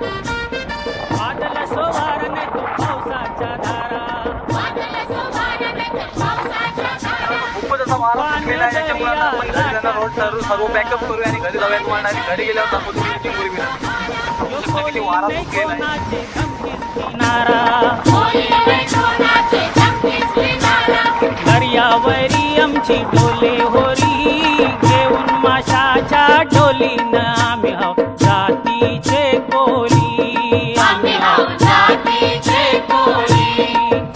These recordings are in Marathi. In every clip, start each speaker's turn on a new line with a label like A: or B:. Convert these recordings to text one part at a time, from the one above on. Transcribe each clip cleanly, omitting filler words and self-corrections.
A: बादल सोवारणे तू पावसाच्या धारा,
B: खूपच असा वारा सुटलेला आहे. त्याच्यामुळे आता आपण घरी जाणार आहोत. सर्व पॅकअप करूया आणि घरी जाऊया. तुम्हाला आणि घरी गेल्यावर दाखवतो तुम्ही चिंबोरी मिळाली. किती वारा सुटलेला आहे.
A: दर्यावरी आमची डोले होरी, घेऊन माशाच्या ढोलीनं आम्ही हाव जातीचे कोली, आम्ही हाव जातीचे कोली,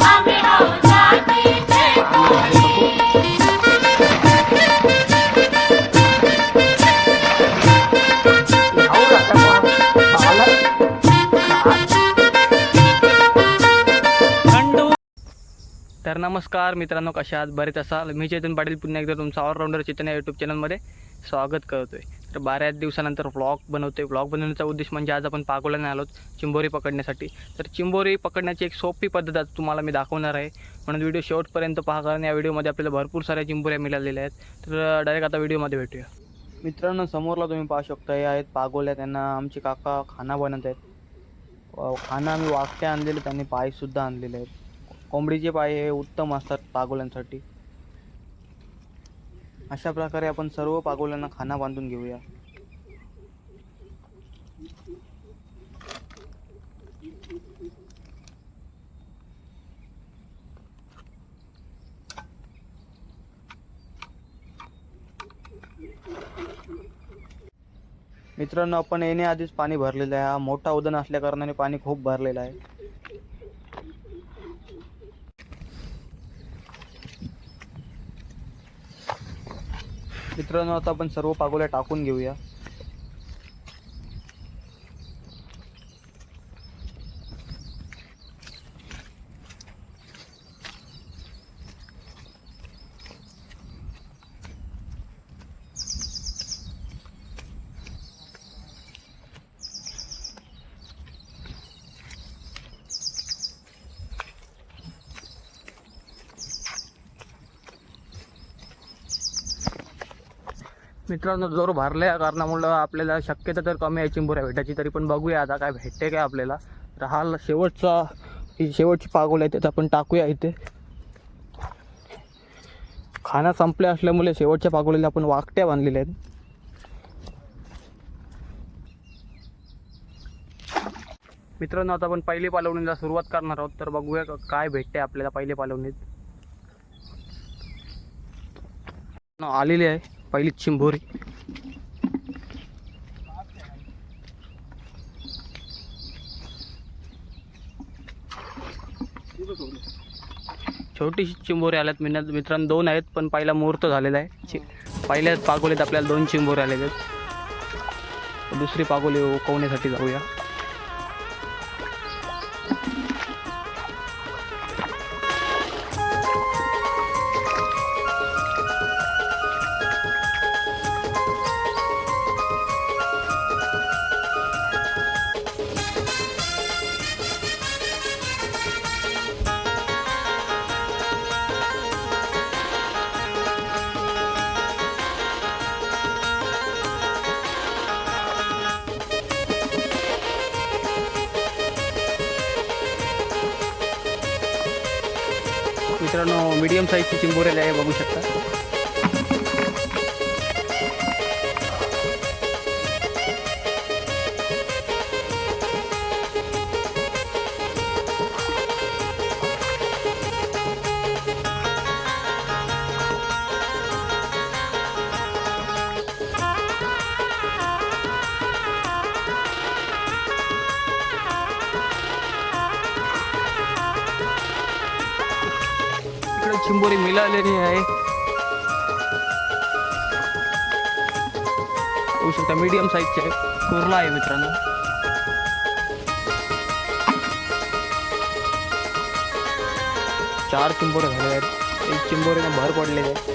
A: आम्ही हाव जातीचे कोली.
B: तर नमस्कार मित्रांनो, कशा आहात? बरेच असाल. मी चेतन पाटील पुन्हा एकदा तुमचा ऑलराऊंडर चेतन या यूट्यूब चॅनलमध्ये स्वागत करतोय. तर बऱ्याच दिवसानंतर व्लॉग बनवतोय. व्लॉग बनवण्याचा उद्देश म्हणजे आज आपण पागोल्याने आलोत चिंबोरी पकडण्यासाठी. तर चिंबोरी पकडण्याची एक सोपी पद्धत आज तुम्हाला मी दाखवणार आहे, म्हणून व्हिडिओ शेवटपर्यंत पहा, कारण या व्हिडिओमध्ये आपल्याला भरपूर साऱ्या चिंबोऱ्या मिळालेल्या आहेत. तर डायरेक्ट आता व्हिडिओमध्ये भेटूया. मित्रांनो, समोरला तुम्ही पाहू शकता, हे आहेत पागोल्या. त्यांना आमचे काका खाना बनवत आहेत. खाना आम्ही वाकट्या आणलेले, त्यांनी पायसुद्धा आणलेले आहेत. कोंबडीचे पाय हे उत्तम असतात पागोल्यांसाठी. अशा प्रकारे आपण सर्व पागोल्यांना खाना बांधून घेऊया. मित्रांनो, आपण येण्याआधीच पाणी भरलेलं आहे. हा मोठा उधाण असल्या कारणाने पाणी खूप भरलेलं आहे. मित्रांनो, आता आपण सर्व पागोल्या टाकून घेऊया. मित्रांनो, जोर भरल्या कारणामुळं आपल्याला शक्यता तर कमी आहे चिंबोऱ्या भेटायची. तरी पण बघूया आता काय भेटते काय आपल्याला. तर हा शेवटची पागोल आहे, त्यात आपण टाकूया इथे. खाना संपल्या असल्यामुळे शेवटच्या पागोलीला आपण वाकट्या बांधलेल्या आहेत. मित्रांनो, आता आपण पहिली पालवणीला सुरुवात करणार आहोत. तर बघूया काय भेटते आपल्याला पहिली पालवणीत. आलेली आहे पहिली चिंबोरी. छोटी चिंबोरी आल्यात मित्रांनो, 2 आहेत, पण पहिला मुहूर्त झालेला आहे. पहिल्या पागोलीत आपल्याला 2 चिंबोरी आलेले आहेत. दुसरी पागोली उकवण्यासाठी जाऊया. मित्रांनो, मीडियम साईजची चिंबोरी आहे, बघू शकता. चिंबोरी मिळालेली आहे, होऊ शकता. मीडियम साईजचे आहे, कुर्ला आहे मित्रांनो. चार चिंबोरे झाले आहेत, एक चिंबोरीने भर पडलेले आहे.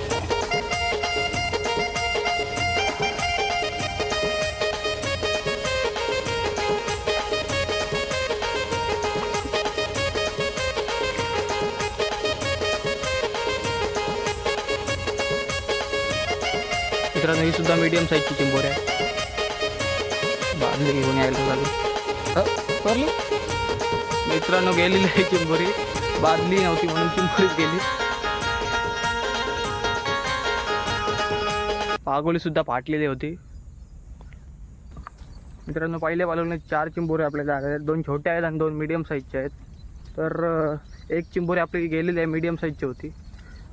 B: मित्रांनो, ही सुद्धा मीडियम साईजची चिंबोरी आहे. बांधले घेऊन यायला लागली. करली मित्रांनो, गेलेली आहे चिंबोरी. बादली नव्हती म्हणून चिंबोरीच गेली. पागोली सुद्धा फाटलेली होती. मित्रांनो, पहिले पालवणे 4 चिंबोरी आपल्याला आल्या आहेत. 2 छोट्या आहेत आणि 2 मीडियम साईजचे आहेत. तर एक चिंबोरी आपली गेलेली आहे, मीडियम साईजची होती.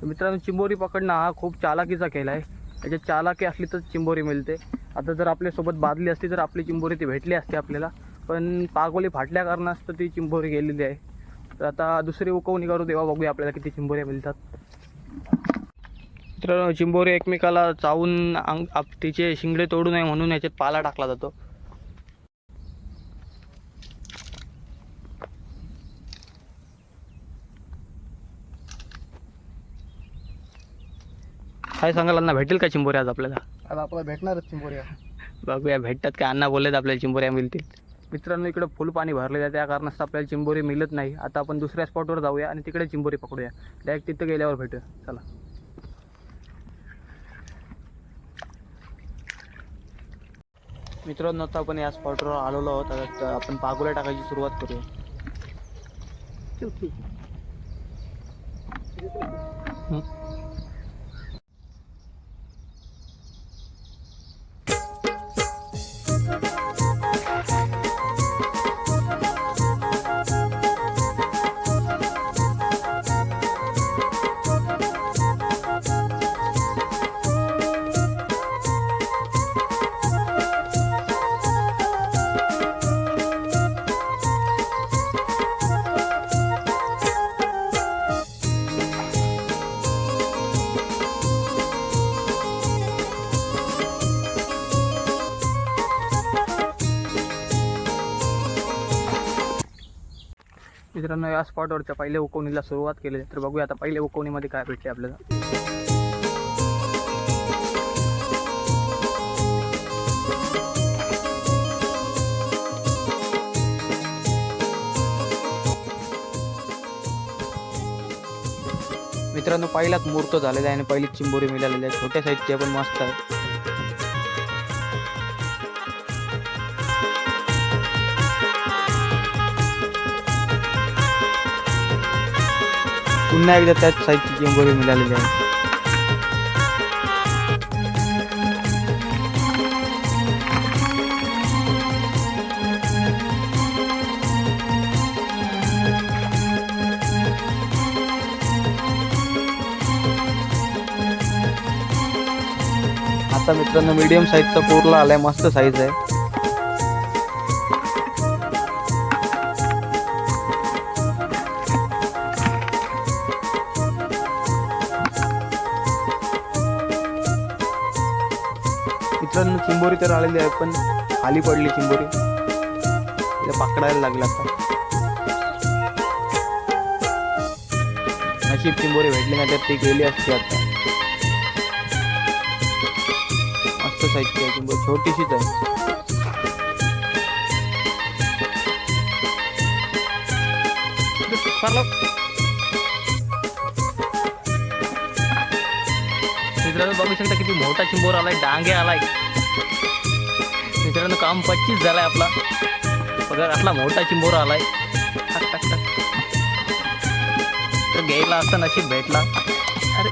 B: मित्रांनो, चिंबोरी पकडणं हा खूप चालाकीचा खेळ आहे. याच्यात चालाकी असली तर चिंबोरी मिळते. आता जर आपल्यासोबत बादली असती तर आपली चिंबोरी ती भेटली असते आपल्याला, पण पागोली फाटल्या कारणास्तव ती चिंबोरी गेलेली आहे. तर आता दुसरी उकवणी करू, तेव्हा बघूया आपल्याला किती चिंबोऱ्या मिळतात. मित्रांनो, चिंबोरी एकमेकाला चावून तिचे शिंगडे तोडू नये म्हणून याच्यात पाला टाकला जातो. काय सांगाल अण्णा, भेटेल का चिंबोऱ्या आज आपल्याला?
C: आता आपल्याला भेटणारच चिंबोऱ्या.
B: बघूया भेटतात का. अण्णा बोललेत आपल्याला चिंबोऱ्या मिळतील. मित्रांनो, इकडं फुल पाणी भरलेलं आहे, त्या कारणास्तव आपल्याला चिंबोरी मिळत नाही. आता आपण दुसऱ्या स्पॉटवर जाऊया आणि तिकडे चिंबोरी पकडूया. डायरेक्ट तिथं गेल्यावर भेटूया. चला. मित्रांनो, आता आपण या स्पॉटवर आलेलो आहोत. आता आपण पागोल्या टाकायची सुरुवात करूया. मित्रांनो, या स्पॉटवरच्या पहिल्या उकवणीला सुरुवात केली. तर बघूया आता पहिल्या उकवणीमध्ये काय भेटते आपल्याला. मित्रांनो, पहिलाच मुहूर्त झालेला आहे आणि पहिलीच चिंबोरी मिळालेली आहे. छोट्या साईजची पण मस्त आहे. पुन्हा एकदा त्याच साईजची चिंबोरी मिळालेली आहे. आता मित्रांनो, मीडियम साईजचा कोरला आलाय, मस्त साईज आहे. मित्रांनो, चिंबोरी तर आलेली आहे, पण खाली पडली चिंबोरी. तिला पकडायला लागला. आता नशीब चिंबोरी भेटली नाही तर ती गेली असती. आता मस्त साईजची आहे चिंबोरी, छोटीशीच आहे. मित्रांनो, बघू शकता किती मोठा चिंबोर आलाय, डांगे आलाय. मित्रांनो, काम 25 झालाय आपला. बघा, आटला मोठा चिंबोर आलाय. टाक टाक टाक. तर घ्यायला असता नशीब भेटला. अरे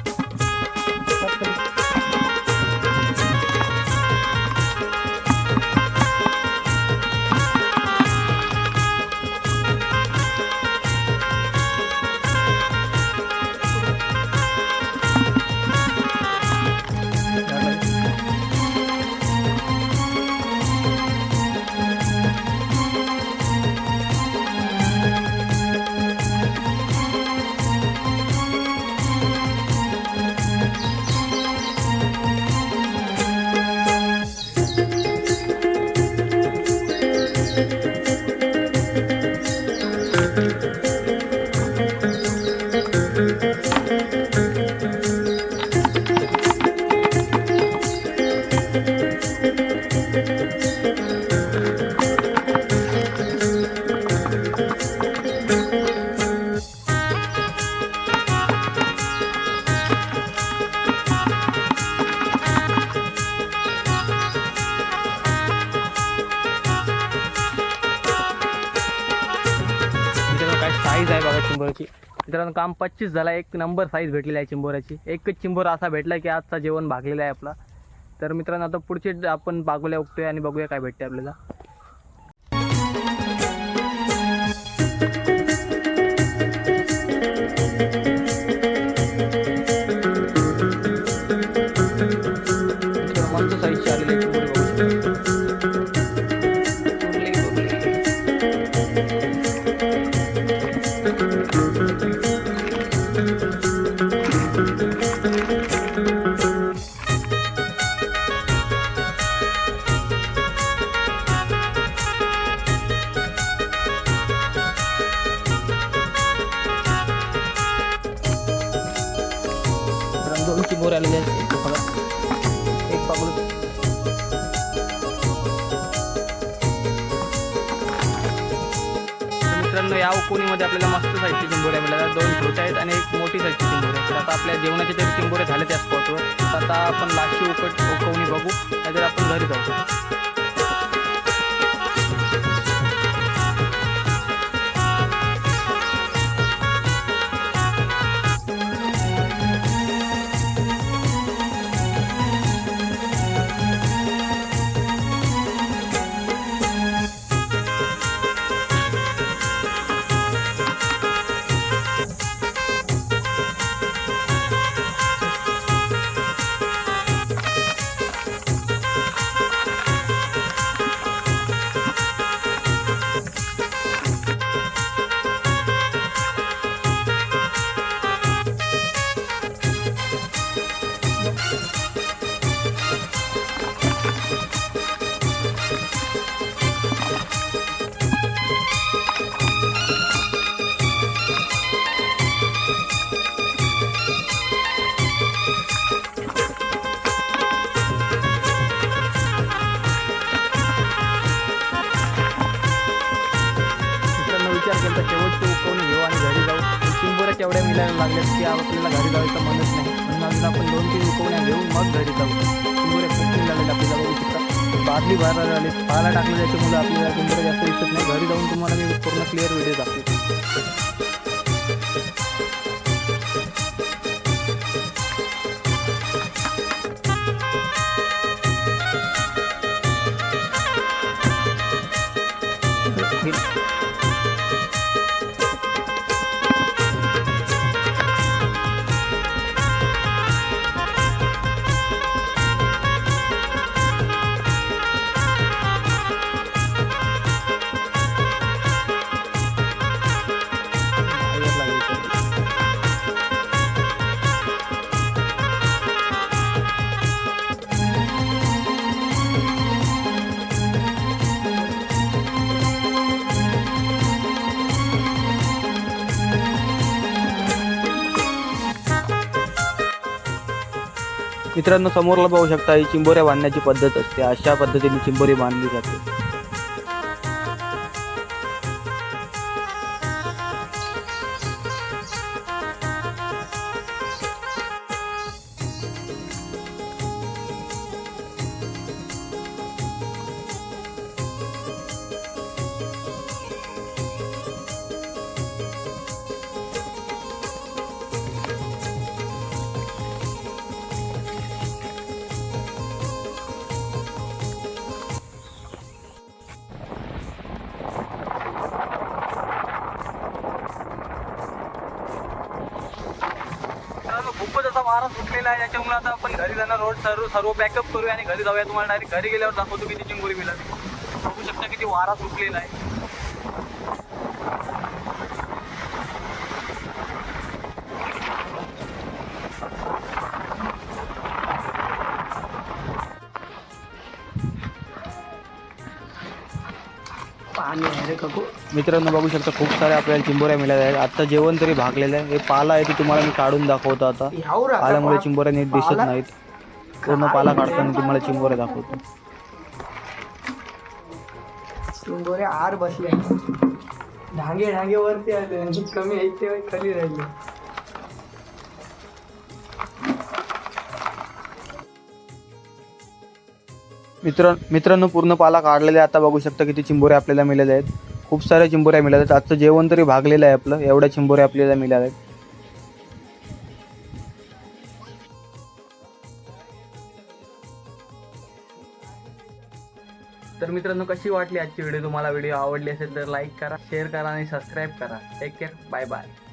B: साईज आहे बघा चिंबोऱ्याची. मित्रांनो काम 25 झाला. एक नंबर साईज भेटलेली आहे चिंबोऱ्याची. एकच चिंबोरा असा भेटला की आजचा जेवण भागलेला आहे आपला. तर मित्रांनो आता पुढचे आपण बागोल्या उगतोय आणि बघूया काय भेटते आपल्याला. मस्त साईजची आलेली आहे चिंबोरी बघू शकता. दोन चिंबोरे आलेले आहेत. बघा एक पागोळी. मित्रांनो या उकोणीमध्ये आपल्याला मस्त साईजची चिंबोऱ्या मिळाल्या. दोन छोट्या आहेत आणि एक मोठी साईजची चिंबोरी आहे. तर आता आपल्या जेवणाचे तरी चिंबोरे झाले त्या स्पॉटवर. आता आपण लाशी उकवणी बघू नाहीतर आपण घरी जाऊ. विचार केला शेवटची उकवणी घेऊ आणि घरी जाऊ. चिंबोऱ्या केवढ्या मिळायला लागल्यात की आपल्याला घरी जायचं म्हणत नाही. म्हणून अजून आपण 2-3 उकवण्या घेऊन मग घरी जाऊ. चिंबोऱ्या खूप मिळालेले आपल्याला बघू शकता. बादली बाहेर आले पाहायला टाकले त्याच्यामुळे आपल्याला चिंबोऱ्या जास्त दिसत नाही. घरी जाऊन तुम्हाला मी पूर्ण क्लिअर व्हिडिओ दाखवतो. मित्रांनो समोरला पाहू शकता ही चिंबोऱ्या बांधण्याची पद्धत असते. अशा पद्धतीने चिंबोरी बांधली जाते. खूपच असा वारा सुटलेला आहे. त्याच्यामुळे आता आपण घरी जाणार. रोड सर्व बॅकअप करूया आणि घरी जाऊया. तुम्हाला डायरेक्ट घरी गेल्यावर दाखवतो किती चिंबोरी मिळाली. बघू शकता किती वारा सुटलेला आहे. मित्रांनो बघू शकता खूप साऱ्या आपल्याला चिंबोऱ्या मिळाल्या आहेत. आता जेवण तरी भागलेलं आहे. हे पाला आहे ते तुम्हाला मी काढून दाखवतो. आता पाल्यामुळे चिंबोऱ्या नीट दिसत नाहीत. पूर्ण पाला काढताना तुम्हाला चिंबोऱ्या दाखवतो.
C: चिंबोऱ्या आर बसल्या. ढांगे ढांगे वरती आले आणि कमी आहेत ते खाली राहिले.
B: मित्रांनो पूर्ण पाला काढलेला आहे. आता बघू शकता किती चिंबोऱ्या आपल्याला मिळाल्या आहेत. खूप साऱ्या चिंबोऱ्या मिळाल्या. आजचं जेवण तरी भागलेलं आहे आपलं, एवढ्या चिंबोऱ्या आपल्याला मिळाल्या. तर मित्रांनो, कशी वाटली आजची व्हिडिओ? तुम्हाला व्हिडिओ आवडली असेल तर लाईक करा, शेअर करा आणि सबस्क्राईब करा. Take care, bye bye.